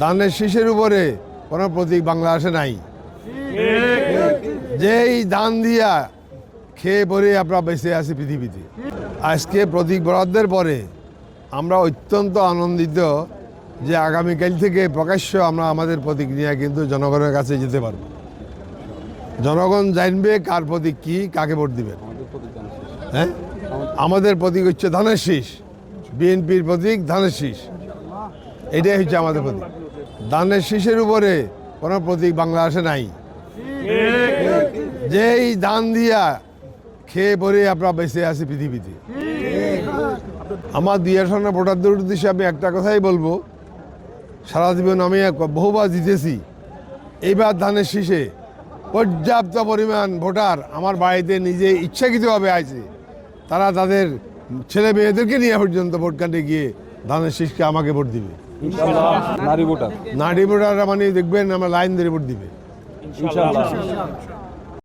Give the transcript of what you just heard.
ধানের শীষের উপরে কোনো প্রতীক বাংলাদেশে নাই। যেই ধান দিয়া খেয়ে পরে আমরা বেঁচে আছি পৃথিবীতে। আজকে প্রতীক বরাদ্দের পরে আমরা অত্যন্ত আনন্দিত যে আগামীকাল থেকে প্রকাশ্য আমরা আমাদের প্রতীক নিয়ে কিন্তু জনগণের কাছে যেতে পারব। জনগণ জানবে কার প্রতীক কি, কাকে ভোট দিবেন। হ্যাঁ, আমাদের প্রতীক হচ্ছে ধানের শীষ। বিএনপির প্রতীক ধানের শীষ, এটাই হচ্ছে আমাদের প্রতীক। ধানের শীষের উপরে কোনো প্রতীক বাংলাদেশে নাই। যেই ধান দিয়া খেয়ে পরে আমরা বেঁচে আছি পৃথিবীতে। আমার ২ আসনের ভোটারদের উদ্দেশ্যে আমি একটা কথাই বলবো, সারা জীবন আমি বহুবার জিতেছি। এইবার ধানের শীষে পর্যাপ্ত পরিমাণ ভোটার আমার বাড়িতে নিজে ইচ্ছাকৃতভাবে আছে। তারা তাদের ছেলে মেয়েদেরকে নিয়ে পর্যন্ত ভোট কাটে গিয়ে ধানের শীষকে আমাকে ভোট দিবে। নারী ভোটার নারী ভোটাররা মানে দেখবেন আমরা লাইন ধরে ভোট দিবে। ইনশাআল্লাহ।